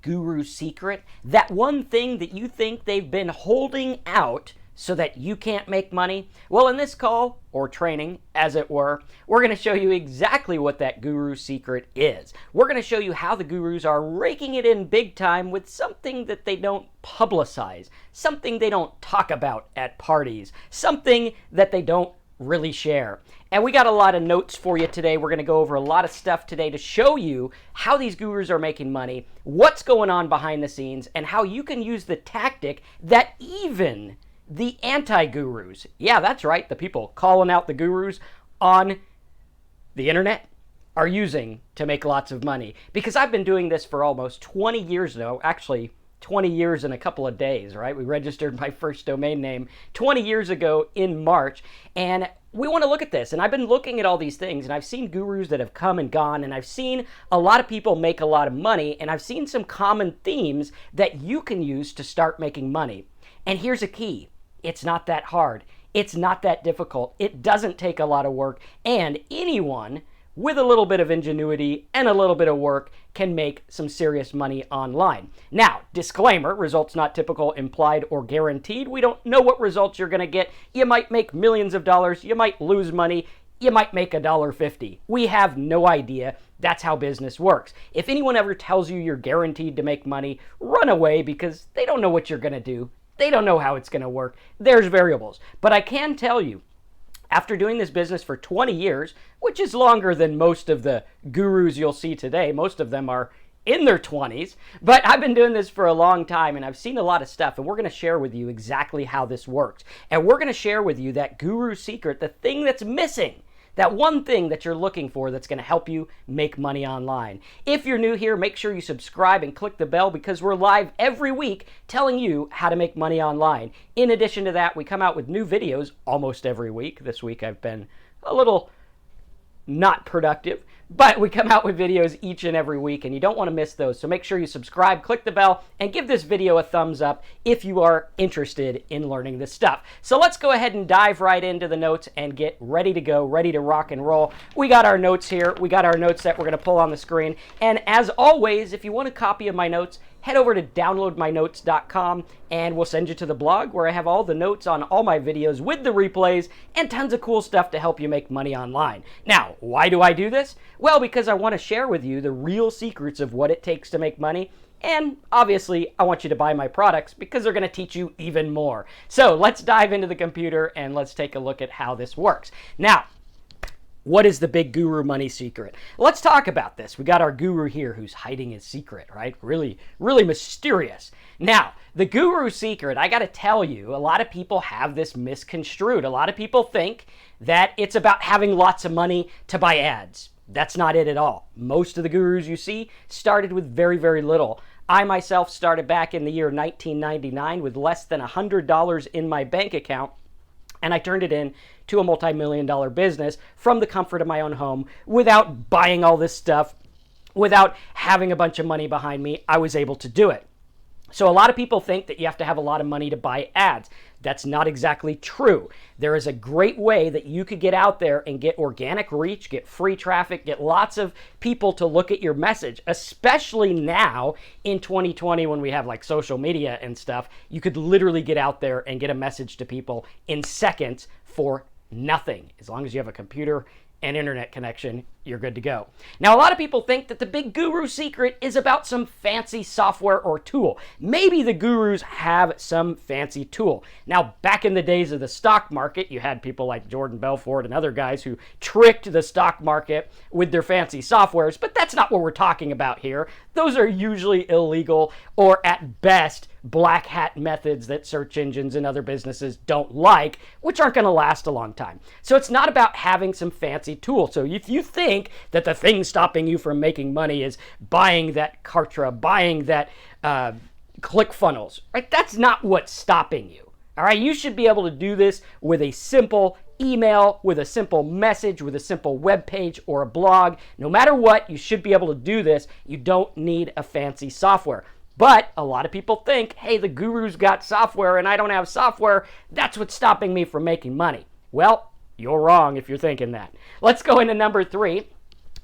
guru secret? That one thing that you think they've been holding out so that you can't make money? Well, in this call, or training, as it were, we're going to show you exactly what that guru secret is. We're going to show you how the gurus are raking it in big time with something that they don't publicize, something they don't talk about at parties, something that they don't really share. And we got a lot of notes for you today. We're going to go over a lot of stuff today to show you how these gurus are making money, what's going on behind the scenes, and how you can use the tactic that even the anti-gurus, yeah, that's right, the people calling out the gurus on the internet, are using to make lots of money. Because I've been doing this for almost 20 years now, actually 20 years in a couple of days, right? We registered my first domain name 20 years ago in March, and we want to look at this. And I've been looking at all these things, and I've seen gurus that have come and gone, and I've seen a lot of people make a lot of money, and I've seen some common themes that you can use to start making money. And here's a key. It's not that hard. It's not that difficult. It doesn't take a lot of work, and anyone with a little bit of ingenuity and a little bit of work can make some serious money online. Now, disclaimer, results not typical, implied, or guaranteed. We don't know what results you're going to get. You might make millions of dollars. You might lose money. You might make $1.50. We have no idea. That's how business works. If anyone ever tells you you're guaranteed to make money, run away, because they don't know what you're going to do. They don't know how it's going to work. There's variables. But I can tell you, after doing this business for 20 years, which is longer than most of the gurus you'll see today, most of them are in their 20s, but I've been doing this for a long time, and I've seen a lot of stuff, and we're going to share with you exactly how this works. And we're going to share with you that guru secret, the thing that's missing, that one thing that you're looking for that's going to help you make money online. If you're new here, make sure you subscribe and click the bell, because we're live every week telling you how to make money online. In addition to that, we come out with new videos almost every week. This week I've been a little not productive, but we come out with videos each and every week, and you don't want to miss those. So make sure you subscribe, click the bell, and give this video a thumbs up if you are interested in learning this stuff. So let's go ahead and dive right into the notes and get ready to go, ready to rock and roll. We got our notes here. We got our notes that we're going to pull on the screen. And as always, if you want a copy of my notes, head over to downloadmynotes.com, and we'll send you to the blog where I have all the notes on all my videos with the replays and tons of cool stuff to help you make money online. Now, why do I do this? Well, because I want to share with you the real secrets of what it takes to make money. And obviously, I want you to buy my products because they're going to teach you even more. So let's dive into the computer and let's take a look at how this works. Now, what is the big guru money secret? Let's talk about this. We got our guru here who's hiding his secret, right? Really, really mysterious. Now, the guru secret, I got to tell you, a lot of people have this misconstrued. A lot of people think that it's about having lots of money to buy ads. That's not it at all. Most of the gurus you see started with very, very little. I myself started back in the year 1999 with less than $100 in my bank account, and I turned it in to a multi-million-dollar business from the comfort of my own home without buying all this stuff, without having a bunch of money behind me. I was able to do it. So a lot of people think that you have to have a lot of money to buy ads. That's not exactly true. There is a great way that you could get out there and get organic reach, get free traffic, get lots of people to look at your message, especially now in 2020 when we have like social media and stuff. You could literally get out there and get a message to people in seconds for nothing. As long as you have a computer and internet connection, you're good to go. Now, a lot of people think that the big guru secret is about some fancy software or tool. Maybe the gurus have some fancy tool. Now, back in the days of the stock market, you had people like Jordan Belfort and other guys who tricked the stock market with their fancy softwares, but that's not what we're talking about here. Those are usually illegal, or at best, black hat methods that search engines and other businesses don't like, which aren't going to last a long time. So it's not about having some fancy tool. So if you think that the thing stopping you from making money is buying that Kartra, buying that ClickFunnels, right? That's not what's stopping you. All right, you should be able to do this with a simple email, with a simple message, with a simple web page or a blog. No matter what, you should be able to do this. You don't need a fancy software. But a lot of people think, hey, the guru's got software and I don't have software. That's what's stopping me from making money. Well, you're wrong if you're thinking that. Let's go into number 3.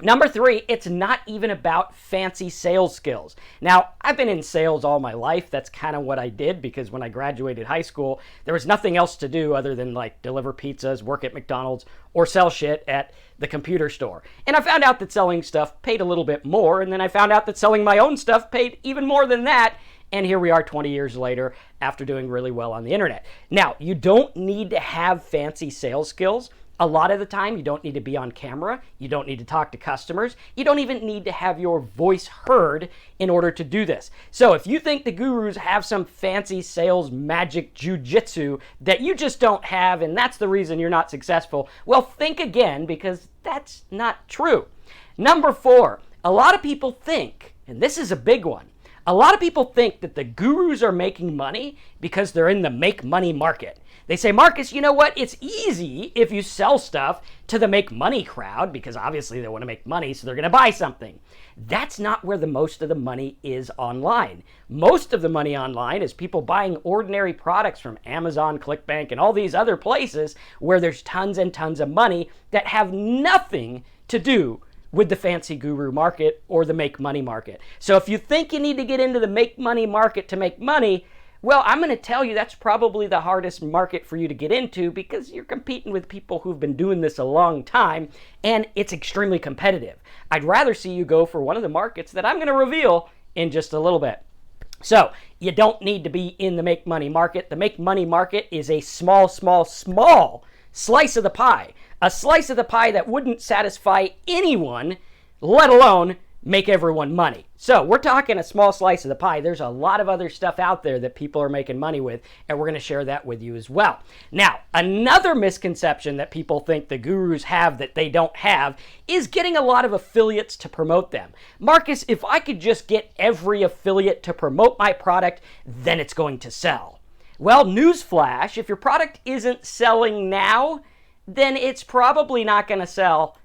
Number 3, it's not even about fancy sales skills. Now, I've been in sales all my life. That's kind of what I did because when I graduated high school, there was nothing else to do other than like deliver pizzas, work at McDonald's, or sell shit at the computer store. And I found out that selling stuff paid a little bit more, and then I found out that selling my own stuff paid even more than that. And here we are 20 years later after doing really well on the internet. Now, you don't need to have fancy sales skills. A lot of the time, you don't need to be on camera. You don't need to talk to customers. You don't even need to have your voice heard in order to do this. So if you think the gurus have some fancy sales magic jujitsu that you just don't have, and that's the reason you're not successful, well, think again, because that's not true. Number 4, a lot of people think, and this is a big one, a lot of people think that the gurus are making money because they're in the make money market. They say, Marcus, you know what? It's easy if you sell stuff to the make money crowd because obviously they want to make money, so they're going to buy something. That's not where the most of the money is online. Most of the money online is people buying ordinary products from Amazon, ClickBank, and all these other places where there's tons and tons of money that have nothing to do with the fancy guru market or the make money market. So if you think you need to get into the make money market to make money, well, I'm going to tell you that's probably the hardest market for you to get into because you're competing with people who've been doing this a long time and it's extremely competitive. I'd rather see you go for one of the markets that I'm going to reveal in just a little bit. So you don't need to be in the make money market. The make money market is a small slice of the pie. A slice of the pie that wouldn't satisfy anyone, let alone make everyone money. So we're talking a small slice of the pie. There's a lot of other stuff out there that people are making money with, and we're going to share that with you as well. Now, another misconception that people think the gurus have that they don't have is getting a lot of affiliates to promote them. Marcus, if I could just get every affiliate to promote my product, then it's going to sell. Well, newsflash, if your product isn't selling now, then it's probably not going to sell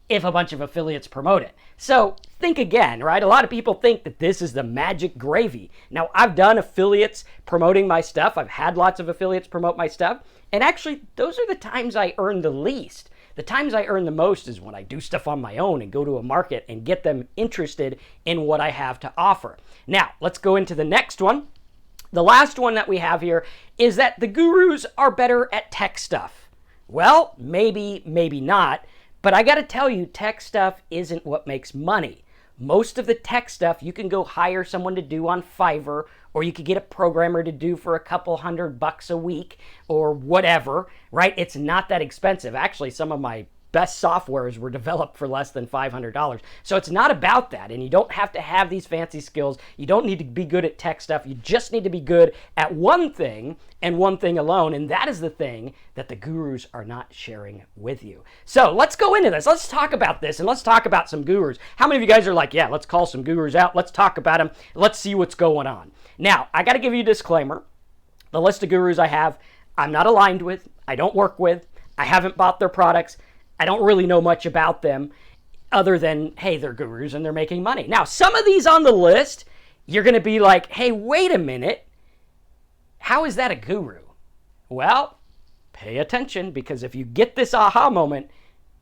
if a bunch of affiliates promote it. So think again, right? A lot of people think that this is the magic gravy. Now, I've done affiliates promoting my stuff. I've had lots of affiliates promote my stuff. And actually, those are the times I earn the least. The times I earn the most is when I do stuff on my own and go to a market and get them interested in what I have to offer. Now, let's go into the next one. The last one that we have here is that the gurus are better at tech stuff. Well, maybe, maybe not. But I got to tell you, tech stuff isn't what makes money. Most of the tech stuff you can go hire someone to do on Fiverr, or you could get a programmer to do for a couple $100 a week or whatever, right? It's not that expensive. Actually, some of my best softwares were developed for less than $500. So it's not about that. And you don't have to have these fancy skills. You don't need to be good at tech stuff. You just need to be good at one thing and one thing alone. And that is the thing that the gurus are not sharing with you. So let's go into this. Let's talk about this and let's talk about some gurus. How many of you guys are like, yeah, let's call some gurus out. Let's talk about them. Let's see what's going on. Now, I got to give you a disclaimer. The list of gurus I have, I'm not aligned with. I don't work with. I haven't bought their products. I don't really know much about them other than, hey, they're gurus and they're making money. Now, some of these on the list, you're going to be like, hey, wait a minute. How is that a guru? Well, pay attention because if you get this aha moment,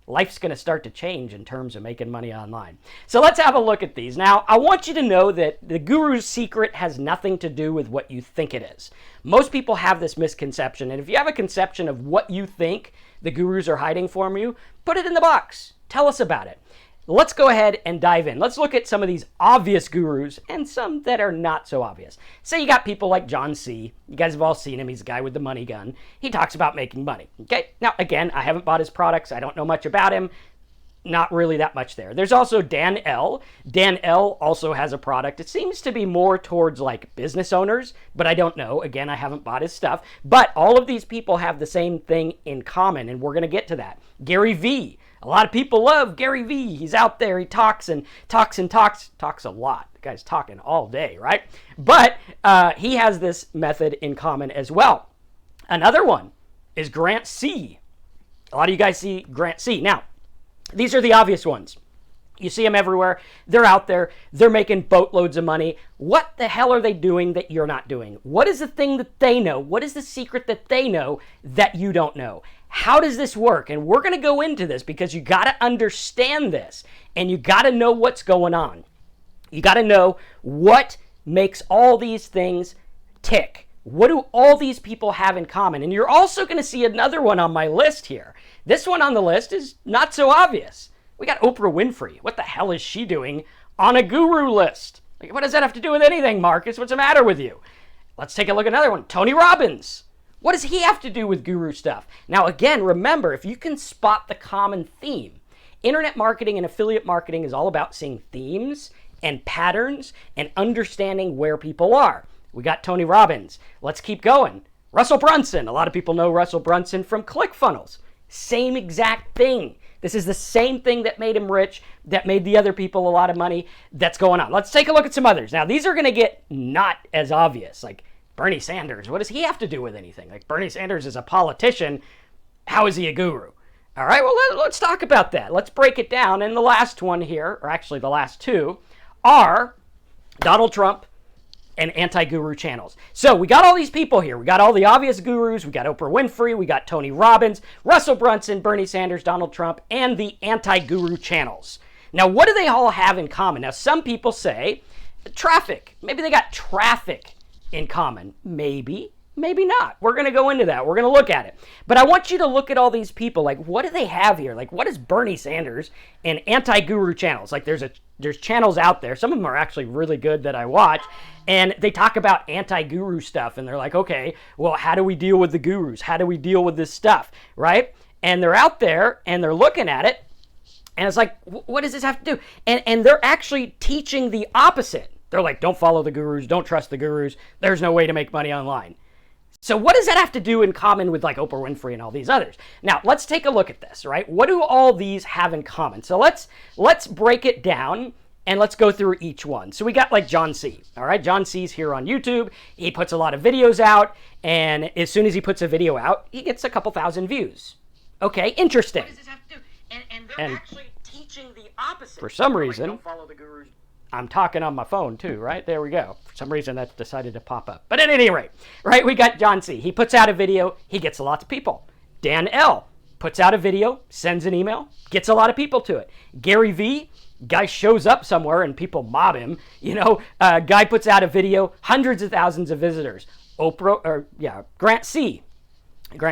life's going to start to change in terms of making money online. So let's have a look at these. Now, I want you to know that the guru's secret has nothing to do with what you think it is. Most people have this misconception, and if you have a conception of what you think the gurus are hiding from you, put it in the box. Tell us about it. Let's go ahead and dive in. Let's look at some of these obvious gurus and some that are not so obvious. Say you got people like John C. You guys have all seen him. He's the guy with the money gun. He talks about making money. Okay. Now, again, I haven't bought his products. I don't know much about him. Not really that much there. There's also Dan L. Dan L. also has a product. It seems to be more towards like business owners, but I don't know. Again, I haven't bought his stuff. But all of these people have the same thing in common, and we're going to get to that. Gary V. A lot of people love Gary V. He's out there. He talks a lot. The guy's talking all day, right? But he has this method in common as well. Another one is Grant C. A lot of you guys see Grant C. Now, these are the obvious ones. You see them everywhere. They're out there. They're making boatloads of money. What the hell are they doing that you're not doing? What is the thing that they know? What is the secret that they know that you don't know? How does this work? And we're going to go into this because you got to understand this and you got to know what's going on. You got to know what makes all these things tick. What do all these people have in common? And you're also going to see another one on my list here. This one on the list is not so obvious. We got Oprah Winfrey. What the hell is she doing on a guru list? Like, what does that have to do with anything, Marcus? What's the matter with you? Let's take a look at another one. Tony Robbins. What does he have to do with guru stuff? Now, again, remember, if you can spot the common theme, internet marketing and affiliate marketing is all about seeing themes and patterns and understanding where people are. We got Tony Robbins. Let's keep going. Russell Brunson. A lot of people know Russell Brunson from ClickFunnels. Same exact thing. This is the same thing that made him rich, that made the other people a lot of money that's going on. Let's take a look at some others. Now, these are going to get not as obvious. Like Bernie Sanders. What does he have to do with anything? Like Bernie Sanders is a politician. How is he a guru? All right, well, let's talk about that. Let's break it down. And the last one here, or actually the last two, are Donald Trump and anti-guru channels. So we got all these people here. We got all the obvious gurus. We got Oprah Winfrey. We got Tony Robbins, Russell Brunson, Bernie Sanders, Donald Trump, and the anti-guru channels. Now, what do they all have in common? Now, some people say traffic. Maybe they got traffic in common. Maybe not. We're going to go into that. We're going to look at it. But I want you to look at all these people. Like, what do they have here? Like, what is Bernie Sanders and anti-guru channels? Like, there's channels out there. Some of them are actually really good that I watch. And they talk about anti-guru stuff. And they're like, okay, well, how do we deal with the gurus? How do we deal with this stuff? Right? And they're out there and they're looking at it. And it's like, what does this have to do? And they're actually teaching the opposite. They're like, don't follow the gurus. Don't trust the gurus. There's no way to make money online. So what does that have to do in common with like Oprah Winfrey and all these others? Now, let's take a look at this, right? What do all these have in common? So let's break it down and let's go through each one. So we got like John C. All right, John C's here on YouTube. He puts a lot of videos out, and as soon as he puts a video out, he gets a couple thousand views. Okay, interesting. What does this have to do? And they're actually teaching the opposite. For some reason, don't follow the gurus. I'm talking on my phone too, right? There we go. For some reason, that decided to pop up. But at any rate, right, we got John C. He puts out a video. He gets lots of people. Dan L. puts out a video, sends an email, gets a lot of people to it. Gary V., guy shows up somewhere and people mob him. Guy puts out a video, hundreds of thousands of visitors. Grant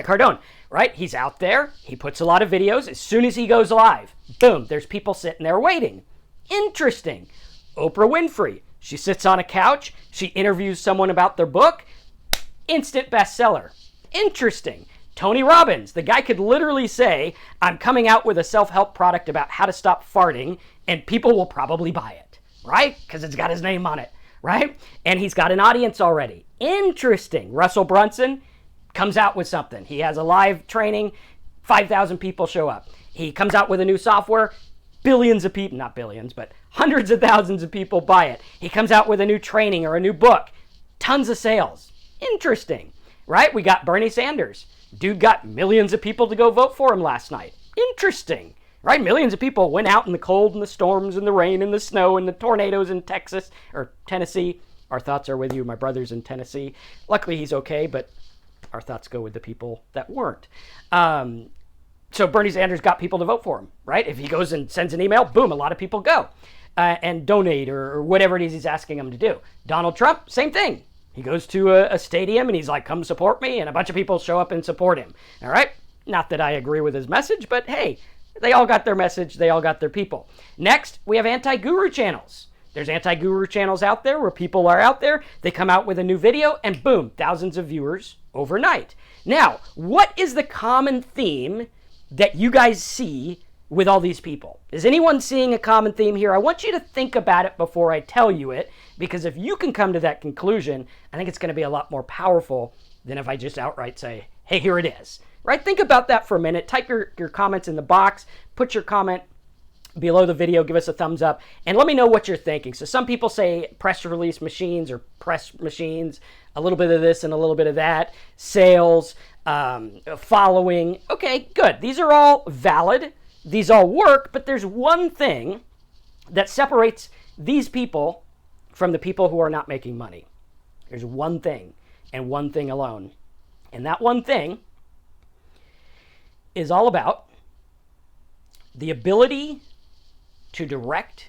Cardone, right? He's out there. He puts a lot of videos. As soon as he goes live, boom, there's people sitting there waiting. Interesting. Oprah Winfrey, she sits on a couch. She interviews someone about their book. Instant bestseller. Interesting. Tony Robbins, the guy could literally say, I'm coming out with a self-help product about how to stop farting, and people will probably buy it, right? Because it's got his name on it, right? And he's got an audience already. Interesting. Russell Brunson comes out with something. He has a live training, 5,000 people show up. He comes out with a new software, billions of people, not billions, but hundreds of thousands of people buy it. He comes out with a new training or a new book, tons of sales. Interesting, right? We got Bernie Sanders. Dude got millions of people to go vote for him last night. Interesting, right? Millions of people went out in the cold and the storms and the rain and the snow and the tornadoes in Texas or Tennessee. Our thoughts are with you, my brother's in Tennessee. Luckily, he's okay, but our thoughts go with the people that weren't. So Bernie Sanders got people to vote for him, right? If he goes and sends an email, boom, a lot of people go and donate or whatever it is he's asking them to do. Donald Trump, same thing. He goes to a stadium and he's like, come support me. And a bunch of people show up and support him. All right. Not that I agree with his message, but hey, they all got their message. They all got their people. Next, we have anti-guru channels. There's anti-guru channels out there where people are out there. They come out with a new video and boom, thousands of viewers overnight. Now, what is the common theme that you guys see with all these people? Is anyone seeing a common theme here? I want you to think about it before I tell you it, because if you can come to that conclusion, I think it's going to be a lot more powerful than if I just outright say, hey, here it is, right? Think about that for a minute. Type your comments in the box, put your comment below the video, give us a thumbs up, and let me know what you're thinking. So some people say press release machines or press machines, a little bit of this and a little bit of that, sales, following. Okay, good. These are all valid. These all work, but there's one thing that separates these people from the people who are not making money. There's one thing, and one thing alone. And that one thing is all about the ability to direct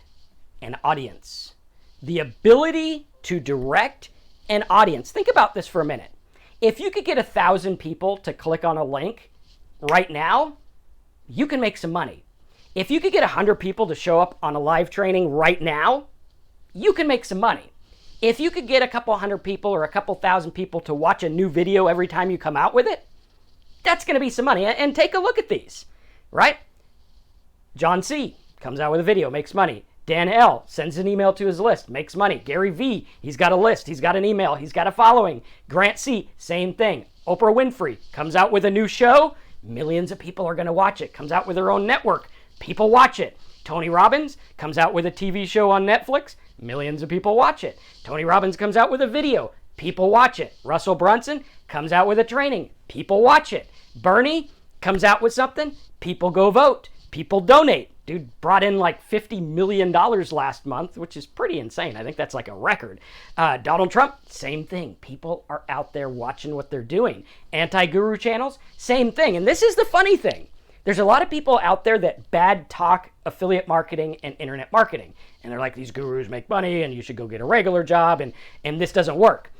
an audience. The ability to direct an audience. Think about this for a minute. If you could get 1,000 people to click on a link right now, you can make some money. If you could get 100 people to show up on a live training right now, you can make some money. If you could get a couple hundred people or a couple thousand people to watch a new video every time you come out with it, that's going to be some money. And take a look at these, right? John C. comes out with a video, makes money. Dan L. sends an email to his list, makes money. Gary V. he's got a list, he's got an email, he's got a following. Grant C. same thing. Oprah Winfrey comes out with a new show, millions of people are going to watch it. Comes out with her own network, people watch it. Tony Robbins comes out with a TV show on Netflix, millions of people watch it. Tony Robbins comes out with a video, people watch it. Russell Brunson comes out with a training, people watch it. Bernie comes out with something, people go vote, people donate. Dude brought in like $50 million last month, which is pretty insane. I think that's like a record. Donald Trump, same thing. People are out there watching what they're doing. Anti-guru channels, same thing. And this is the funny thing. There's a lot of people out there that bad talk affiliate marketing and internet marketing. And they're like, these gurus make money and you should go get a regular job and this doesn't work.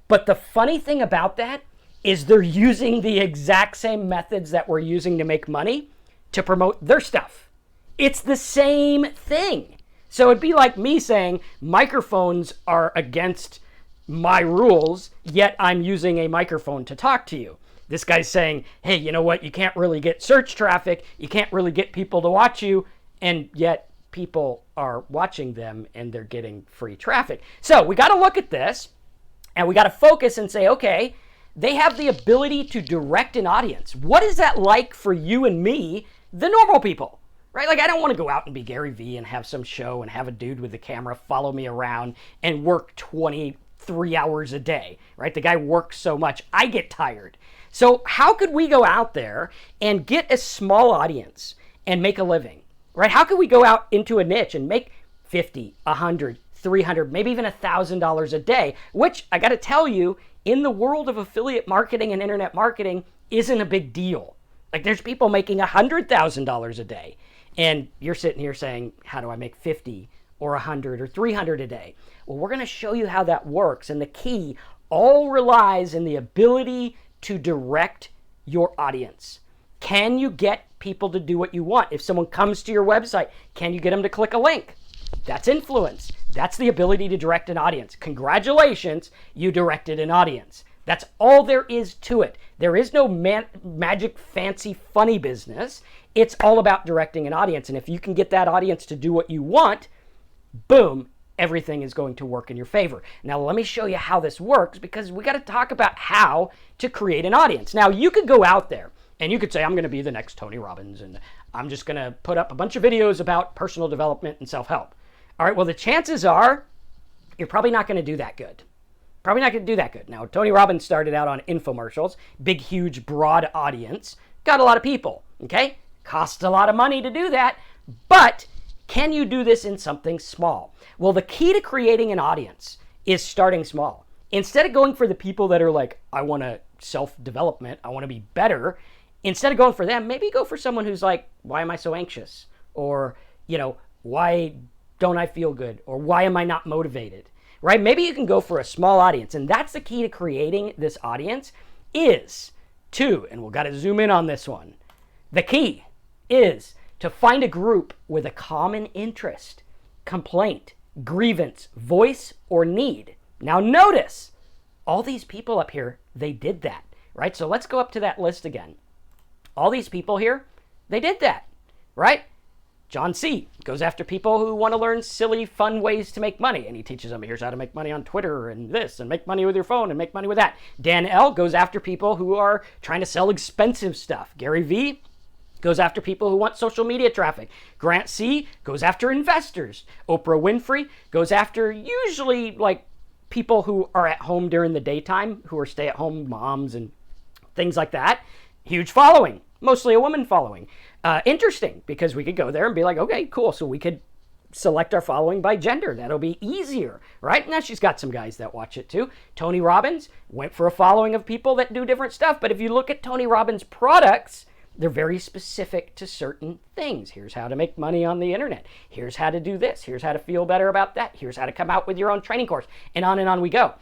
But the funny thing about that is they're using the exact same methods that we're using to make money to promote their stuff. It's the same thing. So it'd be like me saying microphones are against my rules, yet I'm using a microphone to talk to you. This guy's saying, hey, you know what? You can't really get search traffic. You can't really get people to watch you. And yet people are watching them and they're getting free traffic. So we got to look at this and we got to focus and say, okay, they have the ability to direct an audience. What is that like for you and me, the normal people? Right? Like, I don't want to go out and be Gary Vee and have some show and have a dude with a camera follow me around and work 23 hours a day, right? The guy works so much, I get tired. So how could we go out there and get a small audience and make a living, right? How could we go out into a niche and make 50, 100, 300, maybe even $1,000 a day, which I got to tell you, in the world of affiliate marketing and internet marketing isn't a big deal. Like, there's people making $100,000 a day. And you're sitting here saying, how do I make 50 or 100 or 300 a day? Well, we're going to show you how that works. And the key all relies in the ability to direct your audience. Can you get people to do what you want? If someone comes to your website, can you get them to click a link? That's influence. That's the ability to direct an audience. Congratulations, you directed an audience. That's all there is to it. There is no magic, fancy, funny business. It's all about directing an audience. And if you can get that audience to do what you want, boom, everything is going to work in your favor. Now, let me show you how this works, because we got to talk about how to create an audience. Now, you could go out there and you could say, I'm going to be the next Tony Robbins, and I'm just going to put up a bunch of videos about personal development and self-help. All right, well, the chances are you're probably not going to do that good. Probably not going to do that good. Now, Tony Robbins started out on infomercials, big, huge, broad audience, got a lot of people, okay? Costs a lot of money to do that, but can you do this in something small? Well, the key to creating an audience is starting small. Instead of going for the people that are like, I want to self-development, I want to be better, instead of going for them, maybe go for someone who's like, why am I so anxious? Or, why don't I feel good? Or why am I not motivated? Right? Maybe you can go for a small audience. And that's the key to creating this audience is to, and we've got to zoom in on this one. The key is to find a group with a common interest, complaint, grievance, voice, or need. Now notice, all these people up here, they did that, right? So let's go up to that list again. All these people here, they did that, right? John C. goes after people who want to learn silly, fun ways to make money. And he teaches them, here's how to make money on Twitter and this, and make money with your phone and make money with that. Dan L. goes after people who are trying to sell expensive stuff. Gary V. goes after people who want social media traffic. Grant C. goes after investors. Oprah Winfrey goes after usually like people who are at home during the daytime, who are stay-at-home moms and things like that. Huge following, mostly a woman following. Interesting, because we could go there and be like, okay, cool. So we could select our following by gender. That'll be easier, right? Now she's got some guys that watch it too. Tony Robbins went for a following of people that do different stuff. But if you look at Tony Robbins' products, they're very specific to certain things. Here's how to make money on the internet. Here's how to do this. Here's how to feel better about that. Here's how to come out with your own training course. And on we go.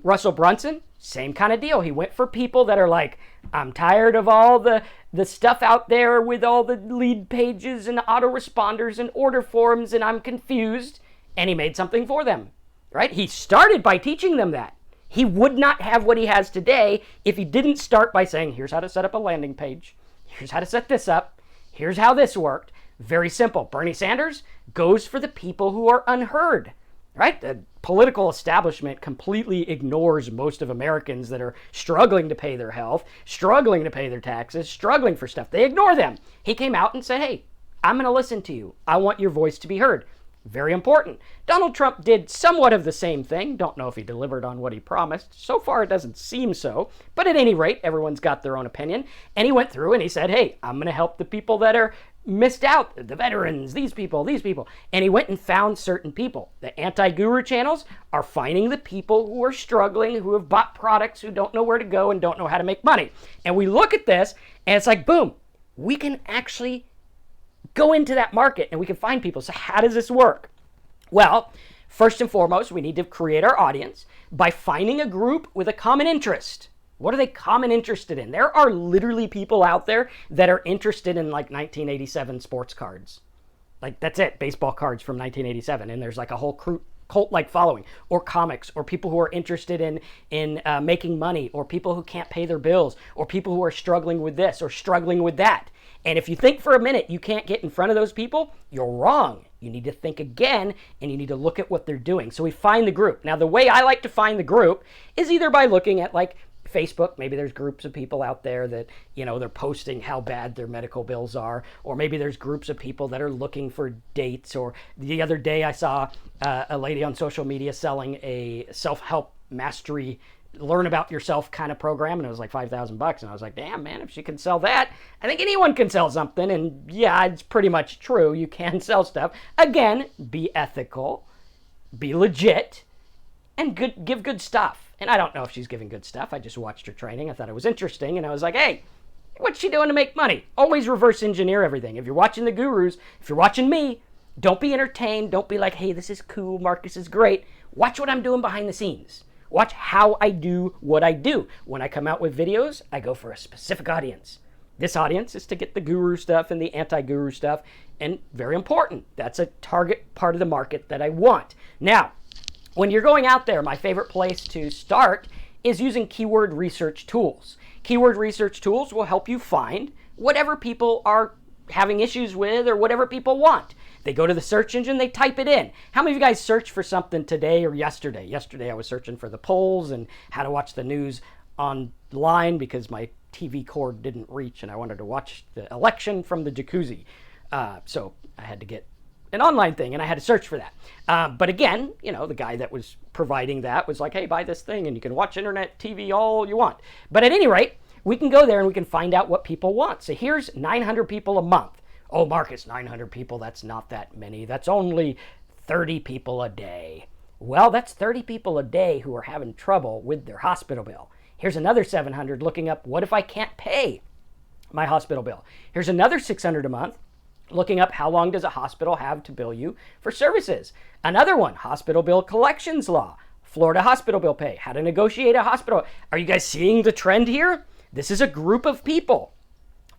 Russell Brunson, same kind of deal. He went for people that are like, I'm tired of all the stuff out there with all the lead pages and autoresponders and order forms, and I'm confused. And he made something for them, right? He started by teaching them that. He would not have what he has today if he didn't start by saying, here's how to set up a landing page. Here's how to set this up. Here's how this worked. Very simple. Bernie Sanders goes for the people who are unheard, right? The political establishment completely ignores most of Americans that are struggling to pay their health, struggling to pay their taxes, struggling for stuff. They ignore them. He came out and said, hey, I'm going to listen to you. I want your voice to be heard. Very important. Donald Trump did somewhat of the same thing. Don't know if he delivered on what he promised. So far, it doesn't seem so. But at any rate, everyone's got their own opinion. And he went through and he said, hey, I'm going to help the people that are missed out, the veterans, these people. And he went and found certain people. The anti-guru channels are finding the people who are struggling, who have bought products, who don't know where to go and don't know how to make money. And we look at this and it's like, boom, we can actually go into that market and we can find people. So how does this work? Well, first and foremost, we need to create our audience by finding a group with a common interest. What are they common interested in? There are literally people out there that are interested in like 1987 sports cards. Like that's it, baseball cards from 1987. And there's like a whole cult-like following, or comics, or people who are interested in making money, or people who can't pay their bills, or people who are struggling with this or struggling with that. And if you think for a minute you can't get in front of those people, you're wrong. You need to think again, and you need to look at what they're doing. So we find the group. Now, the way I like to find the group is either by looking at like Facebook. Maybe there's groups of people out there that, you know, they're posting how bad their medical bills are. Or maybe there's groups of people that are looking for dates. Or the other day I saw a lady on social media selling a self-help mastery learn about yourself kind of program, and it was like $5,000. And I was like, damn, man, if she can sell that, I think anyone can sell something. And yeah, it's pretty much true. You can sell stuff. Again, be ethical, be legit, and give good stuff. And I don't know if she's giving good stuff. I just watched her training. I thought it was interesting. And I was like, hey, what's she doing to make money? Always reverse engineer everything. If you're watching the gurus, if you're watching me, don't be entertained. Don't be like, hey, this is cool. Marcus is great. Watch what I'm doing behind the scenes. Watch how I do what I do. When I come out with videos, I go for a specific audience. This audience is to get the guru stuff and the anti-guru stuff. And very important, that's a target part of the market that I want. Now, when you're going out there, my favorite place to start is using keyword research tools. Keyword research tools will help you find whatever people are having issues with or whatever people want. They go to the search engine, they type it in. How many of you guys searched for something today or yesterday? Yesterday I was searching for the polls and how to watch the news online because my TV cord didn't reach and I wanted to watch the election from the jacuzzi. So I had to get an online thing and I had to search for that. But again, you know, the guy that was providing that was like, hey, buy this thing and you can watch internet TV all you want. But at any rate, we can go there and we can find out what people want. So here's 900 people a month. Oh, Marcus, 900 people, that's not that many. That's only 30 people a day. Well, that's 30 people a day who are having trouble with their hospital bill. Here's another 700 looking up, what if I can't pay my hospital bill? Here's another 600 a month looking up, how long does a hospital have to bill you for services? Another one, hospital bill collections law, Florida hospital bill pay, how to negotiate a hospital. Are you guys seeing the trend here? This is a group of people.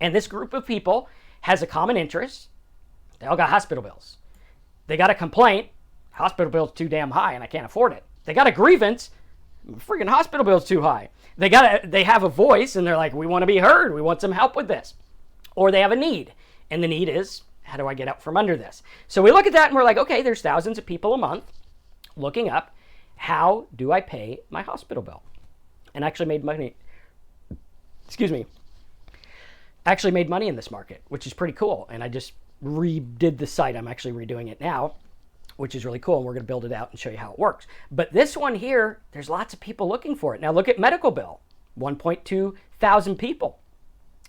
And this group of people has a common interest. They all got hospital bills. They got a complaint. Hospital bill's too damn high and I can't afford it. They got a grievance. Freaking hospital bill's too high. They have a voice and they're like, we want to be heard. We want some help with this. Or they have a need. And the need is, how do I get out from under this? So we look at that and we're like, okay, there's thousands of people a month looking up, how do I pay my hospital bill? And I actually made money. Excuse me. Actually made money in this market, which is pretty cool. And I just redid the site. I'm actually redoing it now, which is really cool. And we're going to build it out and show you how it works. But this one here, there's lots of people looking for it. Now look at medical bill, 1.2 thousand people.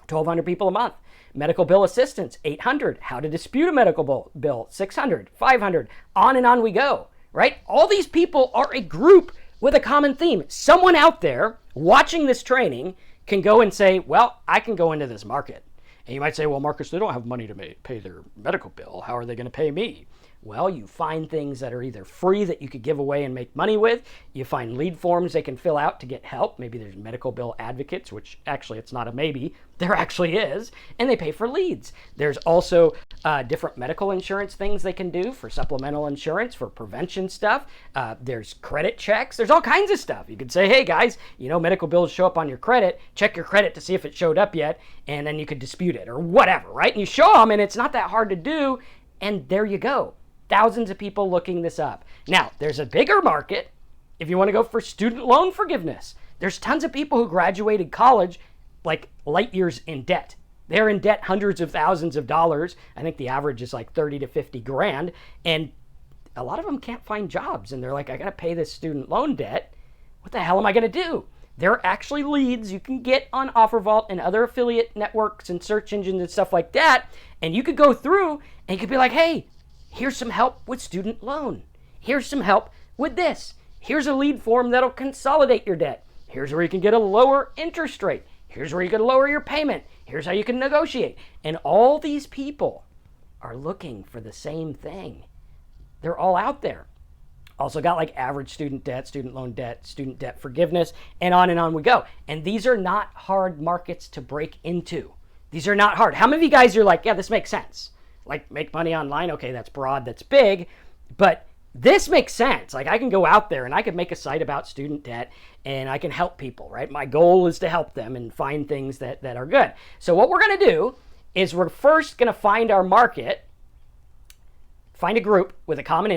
1,200 people a month. Medical bill assistance, 800. How to dispute a medical bill, 600, 500. On and on we go, right? All these people are a group with a common theme. Someone out there watching this training can go and say, well, I can go into this market. And you might say, well, Marcus, they don't have money to pay their medical bill. How are they going to pay me? Well, you find things that are either free that you could give away and make money with. You find lead forms they can fill out to get help. Maybe there's medical bill advocates, which actually it's not a maybe. There actually is. And they pay for leads. There's also different medical insurance things they can do for supplemental insurance, for prevention stuff. There's credit checks. There's all kinds of stuff. You could say, hey, guys, you know, medical bills show up on your credit. Check your credit to see if it showed up yet. And then you could dispute it or whatever, right? And you show them, and it's not that hard to do. And there you go. Thousands of people looking this up. Now, there's a bigger market if you want to go for student loan forgiveness. There's tons of people who graduated college like light years in debt. They're in debt hundreds of thousands of dollars. I think the average is like 30 to 50 grand. And a lot of them can't find jobs. And they're like, I got to pay this student loan debt. What the hell am I going to do? There are actually leads you can get on OfferVault and other affiliate networks and search engines and stuff like that. And you could go through and you could be like, hey, here's some help with student loan. Here's some help with this. Here's a lead form that'll consolidate your debt. Here's where you can get a lower interest rate. Here's where you can lower your payment. Here's how you can negotiate. And all these people are looking for the same thing. They're all out there. Also got like average student debt, student loan debt, student debt forgiveness, and on we go. And these are not hard markets to break into. These are not hard. How many of you guys are like, yeah, this makes sense? Like make money online, okay, that's broad, that's big, but this makes sense. Like I can go out there and I can make a site about student debt and I can help people, right? My goal is to help them and find things that are good. So what we're gonna do is we're first gonna find our market, find a group with a common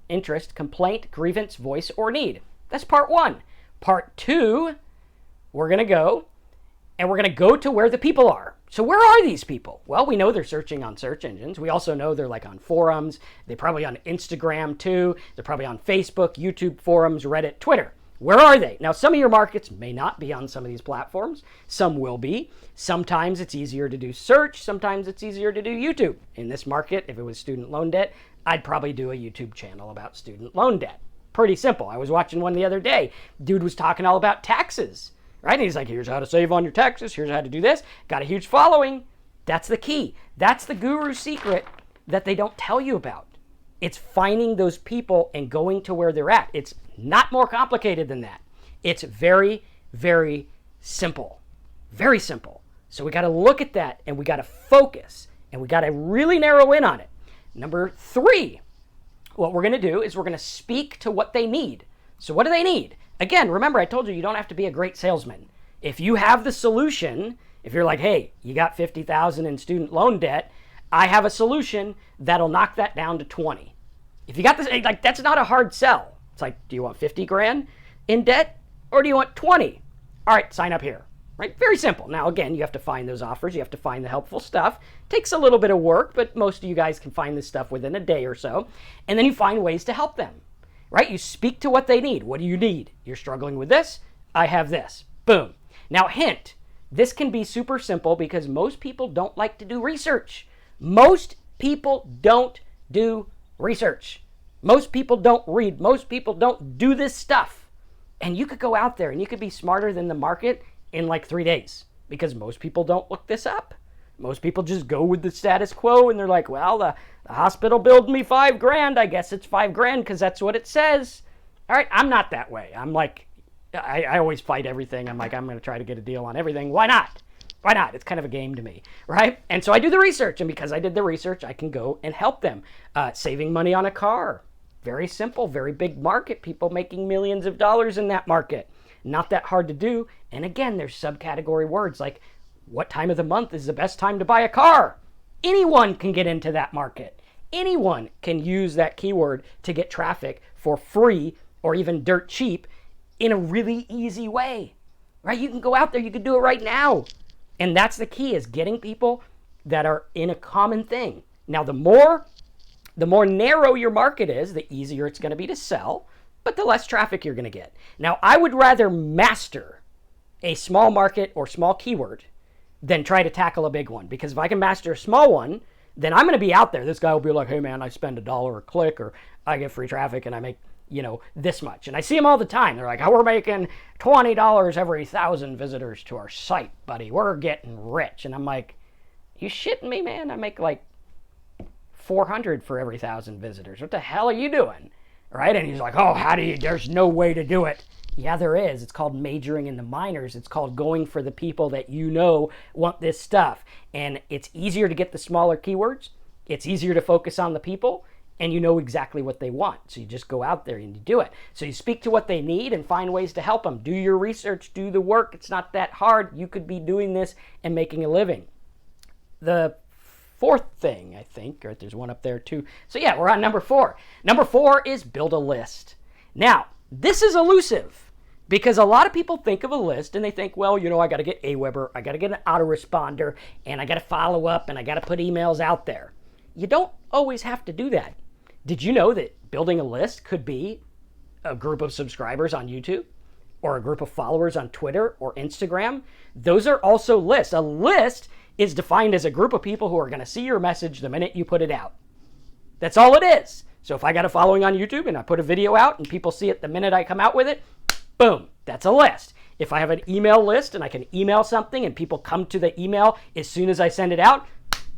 interest, complaint, grievance, voice, or need. That's part one. Part two, we're gonna go to where the people are. So where are these people? Well, we know they're searching on search engines. We also know they're like on forums. They're probably on Instagram too. They're probably on Facebook, YouTube forums, Reddit, Twitter. Where are they? Now, some of your markets may not be on some of these platforms. Some will be. Sometimes it's easier to do search. Sometimes it's easier to do YouTube. In this market, if it was student loan debt, I'd probably do a YouTube channel about student loan debt. Pretty simple. I was watching one the other day. Dude was talking all about taxes. Right? And he's like, here's how to save on your taxes. Here's how to do this. Got a huge following. That's the key. That's the guru's secret that they don't tell you about. It's finding those people and going to where they're at. It's not more complicated than that. It's very, very simple. Very simple. So we got to look at that and we got to focus and we got to really narrow in on it. Number three, what we're going to do is we're going to speak to what they need. So what do they need? Again, remember, I told you don't have to be a great salesman. If you have the solution, if you're like, hey, you got $50,000 in student loan debt, I have a solution that'll knock that down to 20. If you got this, like, that's not a hard sell. It's like, do you want 50 grand in debt or do you want 20? All right, sign up here, right? Very simple. Now, again, you have to find those offers. You have to find the helpful stuff. Takes a little bit of work, but most of you guys can find this stuff within a day or so. And then you find ways to help them. Right? You speak to what they need. What do you need? You're struggling with this? I have this. Boom. Now, hint, this can be super simple because most people don't like to do research. Most people don't do research. Most people don't read. Most people don't do this stuff. And you could go out there and you could be smarter than the market in like 3 days because most people don't look this up. Most people just go with the status quo and they're like, well, the hospital billed me $5 grand. I guess it's $5 grand because that's what it says. All right, I'm not that way. I'm like, I always fight everything. I'm like, I'm going to try to get a deal on everything. Why not? Why not? It's kind of a game to me, right? And so I do the research. And because I did the research, I can go and help them. Saving money on a car. Very simple, very big market. People making millions of dollars in that market. Not that hard to do. And again, there's subcategory words like, what time of the month is the best time to buy a car? Anyone can get into that market. Anyone can use that keyword to get traffic for free or even dirt cheap in a really easy way, right? You can go out there, you can do it right now. And that's the key, is getting people that are in a common thing. Now, the more narrow your market is, the easier it's going to be to sell, but the less traffic you're going to get. Now, I would rather master a small market or small keyword than try to tackle a big one. Because if I can master a small one, then I'm going to be out there. This guy will be like, hey man, I spend $1 a click, or I get free traffic and I make, this much. And I see them all the time. They're like, oh, we're making $20 every 1,000 visitors to our site, buddy. We're getting rich. And I'm like, you shitting me, man? I make like 400 for every 1,000 visitors. What the hell are you doing? Right? And he's like, oh, there's no way to do it. Yeah, there is. It's called majoring in the minors. It's called going for the people that want this stuff. And it's easier to get the smaller keywords. It's easier to focus on the people, and you know exactly what they want. So you just go out there and you do it. So you speak to what they need and find ways to help them. Do your research, do the work. It's not that hard. You could be doing this and making a living. The fourth thing, I think, or there's one up there too. So yeah, we're on number 4. Number 4 is build a list. Now, this is elusive because a lot of people think of a list and they think, well, I got to get Aweber, I got to get an autoresponder, and I got to follow up, and I got to put emails out there. You don't always have to do that. Did you know that building a list could be a group of subscribers on YouTube or a group of followers on Twitter or Instagram? Those are also lists. A list is defined as a group of people who are going to see your message the minute you put it out. That's all it is. So if I got a following on YouTube and I put a video out and people see it the minute I come out with it, boom, that's a list. If I have an email list and I can email something and people come to the email as soon as I send it out,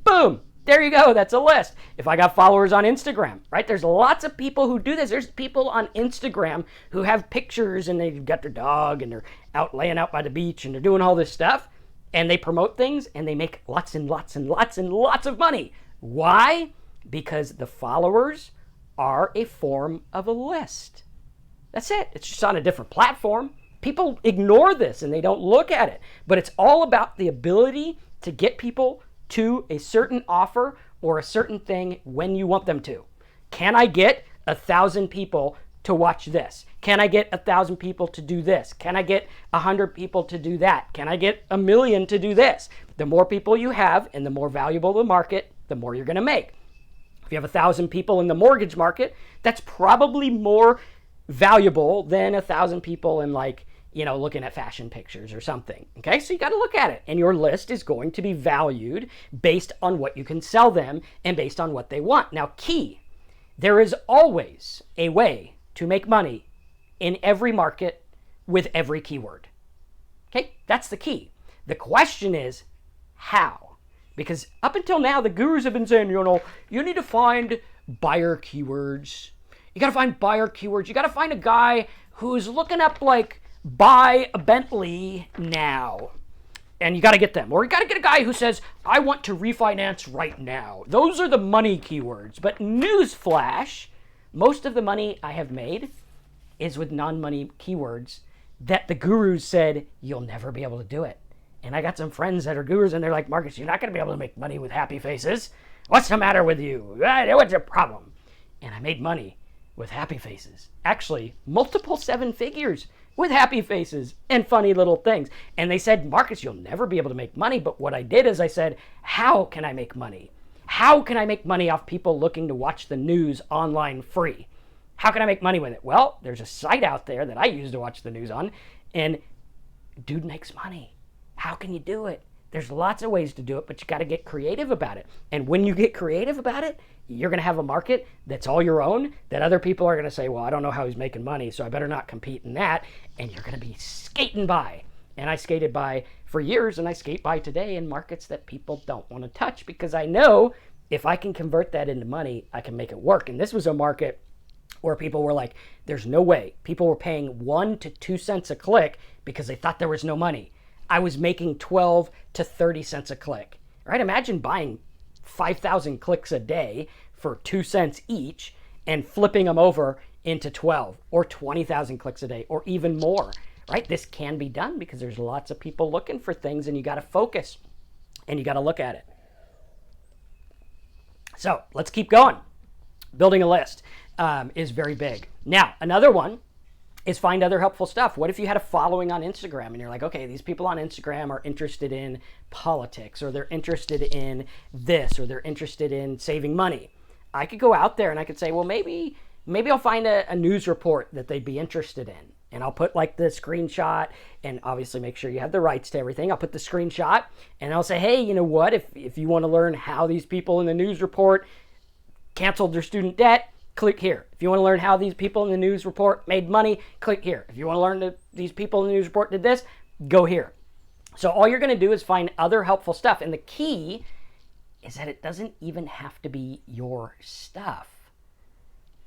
boom, there you go, that's a list. If I got followers on Instagram, right? There's lots of people who do this. There's people on Instagram who have pictures and they've got their dog and they're out laying out by the beach and they're doing all this stuff. And they promote things and they make lots and lots and lots and lots of money. Why? Because the followers are a form of a list. That's it. It's just on a different platform. People ignore this and they don't look at it. But it's all about the ability to get people to a certain offer or a certain thing when you want them to. Can I get 1,000 people to watch this? Can I get 1,000 people to do this? Can I get 100 people to do that? Can I get 1 million to do this? The more people you have and the more valuable the market, the more you're going to make. If you have 1,000 people in the mortgage market, that's probably more valuable than 1,000 people in looking at fashion pictures or something. Okay, so you got to look at it. And your list is going to be valued based on what you can sell them and based on what they want. Now, key, there is always a way to make money in every market with every keyword. Okay, that's the key. The question is how? Because up until now, the gurus have been saying, you need to find buyer keywords. You got to find buyer keywords. You got to find a guy who's looking up buy a Bentley now. And you got to get them. Or you got to get a guy who says, I want to refinance right now. Those are the money keywords. But newsflash, most of the money I have made is with non-money keywords that the gurus said, you'll never be able to do it. And I got some friends that are gurus and they're like, Marcus, you're not going to be able to make money with happy faces. What's the matter with you? What's your problem? And I made money with happy faces. Actually, multiple 7 figures with happy faces and funny little things. And they said, Marcus, you'll never be able to make money. But what I did is I said, how can I make money? How can I make money off people looking to watch the news online free? How can I make money with it? Well, there's a site out there that I use to watch the news on, and dude makes money. How can you do it? There's lots of ways to do it, but you got to get creative about it. And when you get creative about it, you're going to have a market that's all your own, that other people are going to say, well, I don't know how he's making money, so I better not compete in that. And you're going to be skating by. And I skated by for years, and I skate by today in markets that people don't want to touch, because I know if I can convert that into money, I can make it work. And this was a market where people were like, there's no way. People were paying 1 to 2 cents a click because they thought there was no money. I was making 12 to 30 cents a click, right? Imagine buying 5,000 clicks a day for 2 cents each and flipping them over into 12 or 20,000 clicks a day or even more, right? This can be done because there's lots of people looking for things, and you got to focus and you got to look at it. So let's keep going. Building a list is very big. Now, another one is find other helpful stuff. What if you had a following on Instagram and you're like, okay, these people on Instagram are interested in politics, or they're interested in this, or they're interested in saving money. I could go out there and I could say, well, maybe I'll find a news report that they'd be interested in. And I'll put like the screenshot, and obviously make sure you have the rights to everything. I'll put the screenshot and I'll say, hey, you know what? If you want to learn how these people in the news report canceled their student debt, click here. If you want to learn how these people in the news report made money, click here. If you want to learn that these people in the news report did this, go here. So all you're going to do is find other helpful stuff. And the key is that it doesn't even have to be your stuff.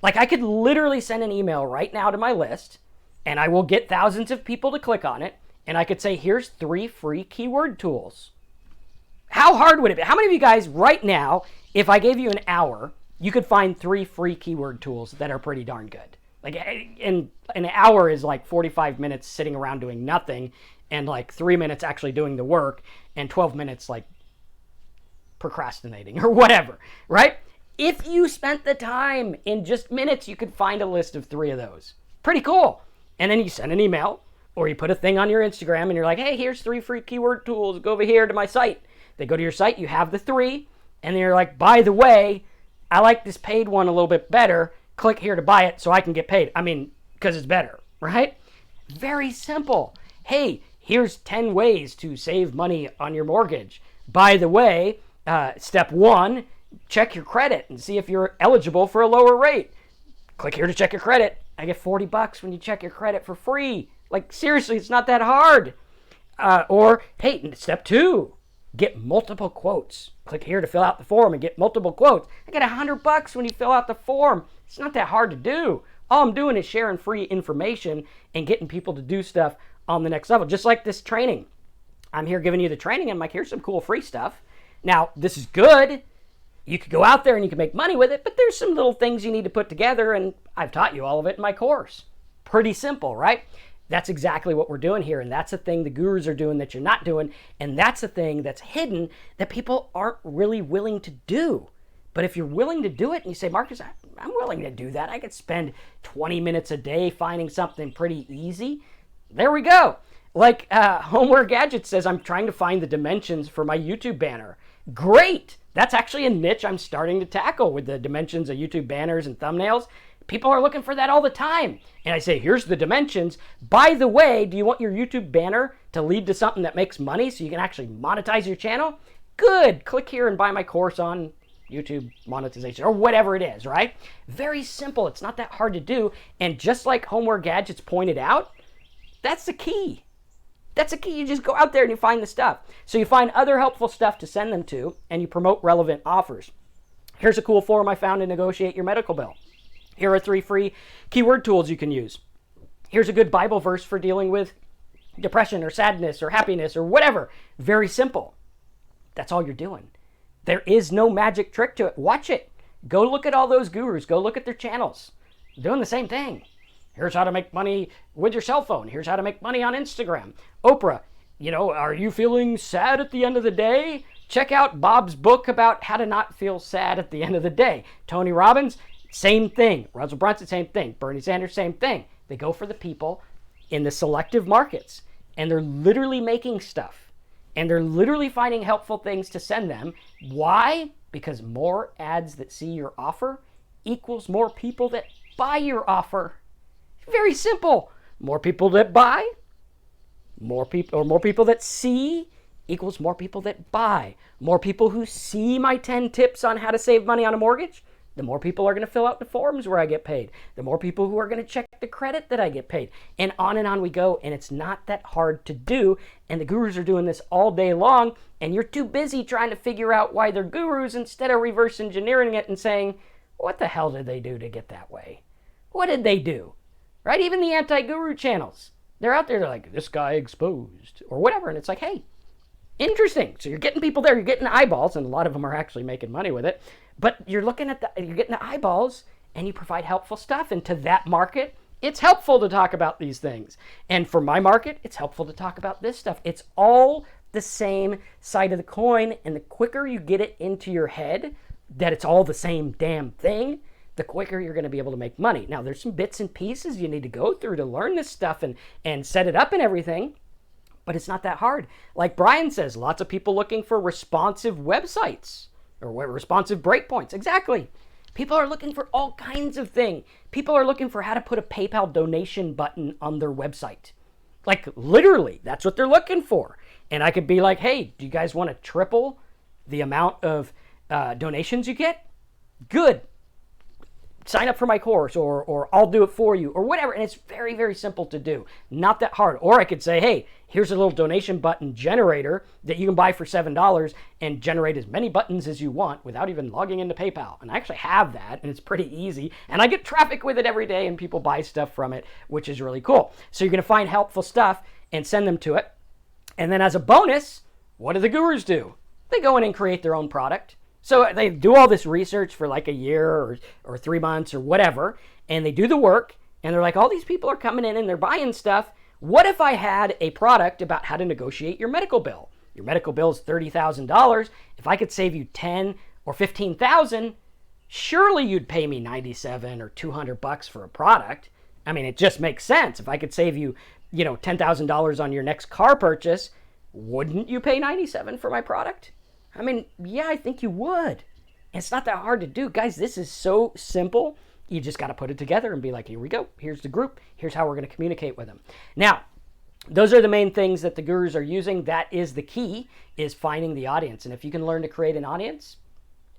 Like, I could literally send an email right now to my list, and I will get thousands of people to click on it, and I could say, here's 3 free keyword tools. How hard would it be? How many of you guys right now, if I gave you an hour, you could find 3 free keyword tools that are pretty darn good? Like, and an hour is like 45 minutes sitting around doing nothing, and like 3 minutes actually doing the work, and 12 minutes like procrastinating or whatever, right? If you spent the time in just minutes, you could find a list of 3 of those. Pretty cool. And then you send an email, or you put a thing on your Instagram and you're like, hey, here's 3 free keyword tools. Go over here to my site. They go to your site, you have the 3, and then you're like, by the way, I like this paid one a little bit better. Click here to buy it so I can get paid. I mean, because it's better, right? Very simple. Hey, here's 10 ways to save money on your mortgage. By the way, step 1, check your credit and see if you're eligible for a lower rate. Click here to check your credit. I get $40 when you check your credit for free. Like, seriously, it's not that hard. Or, hey, step 2, get multiple quotes. Click here to fill out the form and get multiple quotes. I get $100 when you fill out the form. It's not that hard to do. All I'm doing is sharing free information and getting people to do stuff on the next level. Just like this training. I'm here giving you the training, and I'm like, here's some cool free stuff. Now, this is good. You could go out there and you can make money with it, but there's some little things you need to put together, and I've taught you all of it in my course. Pretty simple, right? That's exactly what we're doing here, and that's the thing the gurus are doing that you're not doing, and that's the thing that's hidden that people aren't really willing to do. But if you're willing to do it and you say, Marcus, I'm willing to do that. I could spend 20 minutes a day finding something pretty easy. There we go. Like Homeware Gadget says, I'm trying to find the dimensions for my YouTube banner. Great. That's actually a niche I'm starting to tackle with the dimensions of YouTube banners and thumbnails. People are looking for that all the time. And I say, here's the dimensions. By the way, do you want your YouTube banner to lead to something that makes money so you can actually monetize your channel? Good. Click here and buy my course on YouTube monetization or whatever it is, right? Very simple. It's not that hard to do. And just like Homeware Gadgets pointed out, that's the key. That's the key. You just go out there and you find the stuff. So you find other helpful stuff to send them to, and you promote relevant offers. Here's a cool form I found to negotiate your medical bill. Here are 3 free keyword tools you can use. Here's a good Bible verse for dealing with depression or sadness or happiness or whatever. Very simple. That's all you're doing. There is no magic trick to it. Watch it. Go look at all those gurus. Go look at their channels. They're doing the same thing. Here's how to make money with your cell phone. Here's how to make money on Instagram. Oprah, are you feeling sad at the end of the day? Check out Bob's book about how to not feel sad at the end of the day. Tony Robbins, same thing. Russell Brunson, same thing. Bernie Sanders, same thing. They go for the people in the selective markets, and they're literally making stuff. And they're literally finding helpful things to send them. Why? Because more ads that see your offer equals more people that buy your offer. Very simple. More people that buy, more people that see equals more people that buy. More people who see my 10 tips on how to save money on a mortgage, the more people are going to fill out the forms where I get paid. The more people who are going to check the credit that I get paid. And on we go. And it's not that hard to do. And the gurus are doing this all day long. And you're too busy trying to figure out why they're gurus instead of reverse engineering it and saying, what the hell did they do to get that way? What did they do? Right? Even the anti-guru channels. They're out there, they're like, this guy exposed or whatever. And it's like, hey, interesting. So you're getting people there, you're getting eyeballs, and a lot of them are actually making money with it. But you're getting the eyeballs, and you provide helpful stuff. And to that market, it's helpful to talk about these things. And for my market, it's helpful to talk about this stuff. It's all the same side of the coin. And the quicker you get it into your head that it's all the same damn thing, the quicker you're going to be able to make money. Now, there's some bits and pieces you need to go through to learn this stuff and set it up and everything, but it's not that hard. Like Brian says, lots of people looking for responsive websites or responsive breakpoints. Exactly. People are looking for all kinds of things. People are looking for how to put a PayPal donation button on their website. Like literally, that's what they're looking for. And I could be like, hey, do you guys want to triple the amount of donations you get? Good. Sign up for my course, or I'll do it for you, or whatever. And it's very, very simple to do. Not that hard. Or I could say, hey, here's a little donation button generator that you can buy for $7 and generate as many buttons as you want without even logging into PayPal. And I actually have that, and it's pretty easy. And I get traffic with it every day, and people buy stuff from it, which is really cool. So you're going to find helpful stuff and send them to it. And then as a bonus, what do the gurus do? They go in and create their own product. So they do all this research for like a year or 3 months or whatever, and they do the work, and they're like, all these people are coming in and they're buying stuff. What if I had a product about how to negotiate your medical bill? Your medical bill is $30,000. If I could save you $10,000 or $15,000, surely you'd pay me $97 or $200 for a product. I mean, it just makes sense. If I could save you, $10,000 on your next car purchase, wouldn't you pay $97 for my product? I mean, yeah, I think you would. It's not that hard to do. Guys, this is so simple. You just got to put it together and be like, here we go. Here's the group. Here's how we're going to communicate with them. Now, those are the main things that the gurus are using. That is the key, is finding the audience. And if you can learn to create an audience,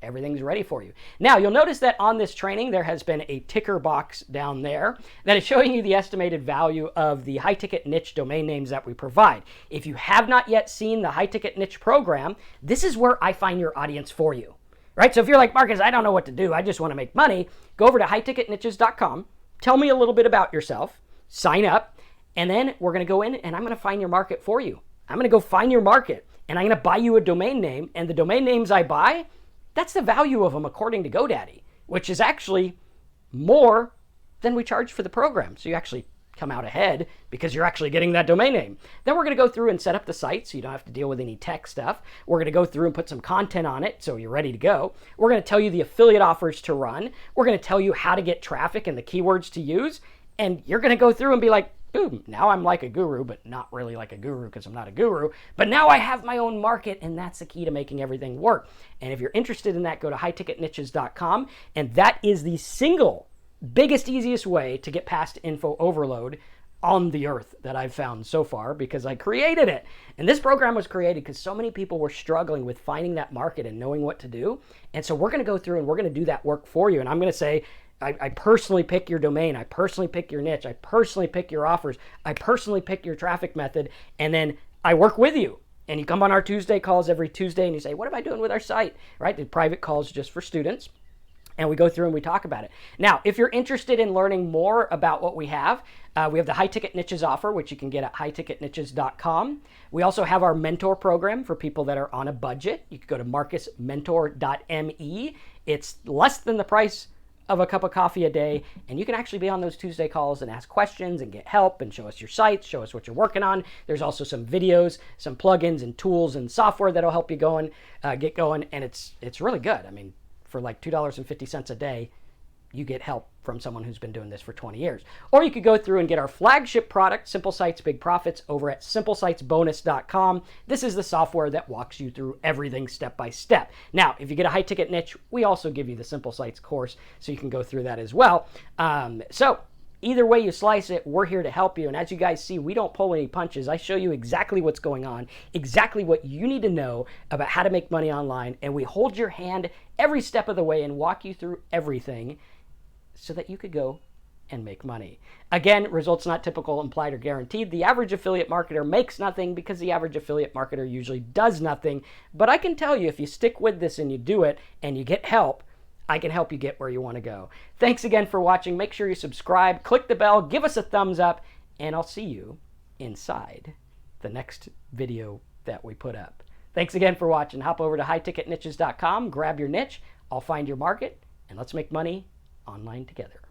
everything's ready for you. Now, you'll notice that on this training, there has been a ticker box down there that is showing you the estimated value of the high-ticket niche domain names that we provide. If you have not yet seen the high-ticket niche program, this is where I find your audience for you, right? So if you're like, Marcus, I don't know what to do, I just want to make money, go over to highticketniches.com, tell me a little bit about yourself, sign up, and then we're going to go in and I'm going to find your market for you. I'm going to go find your market, and I'm going to buy you a domain name, and the domain names I buy, that's the value of them according to GoDaddy, which is actually more than we charge for the program. So you actually come out ahead because you're actually getting that domain name. Then we're going to go through and set up the site so you don't have to deal with any tech stuff. We're going to go through and put some content on it so you're ready to go. We're going to tell you the affiliate offers to run. We're going to tell you how to get traffic and the keywords to use. And you're going to go through and be like, boom, now I'm like a guru, but not really like a guru because I'm not a guru. But now I have my own market, and that's the key to making everything work. And if you're interested in that, go to highticketniches.com. And that is the single biggest, easiest way to get past info overload on the earth that I've found so far, because I created it. And this program was created because so many people were struggling with finding that market and knowing what to do. And so we're going to go through and we're going to do that work for you. And I'm going to say, I personally pick your domain. I personally pick your niche. I personally pick your offers. I personally pick your traffic method. And then I work with you. And you come on our Tuesday calls every Tuesday and you say, what am I doing with our site? Right? The private calls just for students. And we go through and we talk about it. Now, if you're interested in learning more about what we have the High Ticket Niches offer, which you can get at highticketniches.com. We also have our mentor program for people that are on a budget. You can go to marcusmentor.me. It's less than the price of a cup of coffee a day, and you can actually be on those Tuesday calls and ask questions and get help and show us your sites, show us what you're working on. There's also some videos, some plugins and tools and software that'll help you get going, and it's really good. I mean, for like $2.50 a day, you get help from someone who's been doing this for 20 years. Or you could go through and get our flagship product, Simple Sites, Big Profits, over at simplesitesbonus.com. This is the software that walks you through everything step by step. Now, if you get a high ticket niche, we also give you the Simple Sites course, so you can go through that as well. So either way you slice it, we're here to help you. And as you guys see, we don't pull any punches. I show you exactly what's going on, exactly what you need to know about how to make money online. And we hold your hand every step of the way and walk you through everything so that you could go and make money. Again, results not typical, implied, or guaranteed. The average affiliate marketer makes nothing because the average affiliate marketer usually does nothing. But I can tell you, if you stick with this and you do it and you get help, I can help you get where you want to go. Thanks again for watching. Make sure you subscribe, click the bell, give us a thumbs up, and I'll see you inside the next video that we put up. Thanks again for watching. Hop over to highticketniches.com, grab your niche, I'll find your market, and let's make money online together.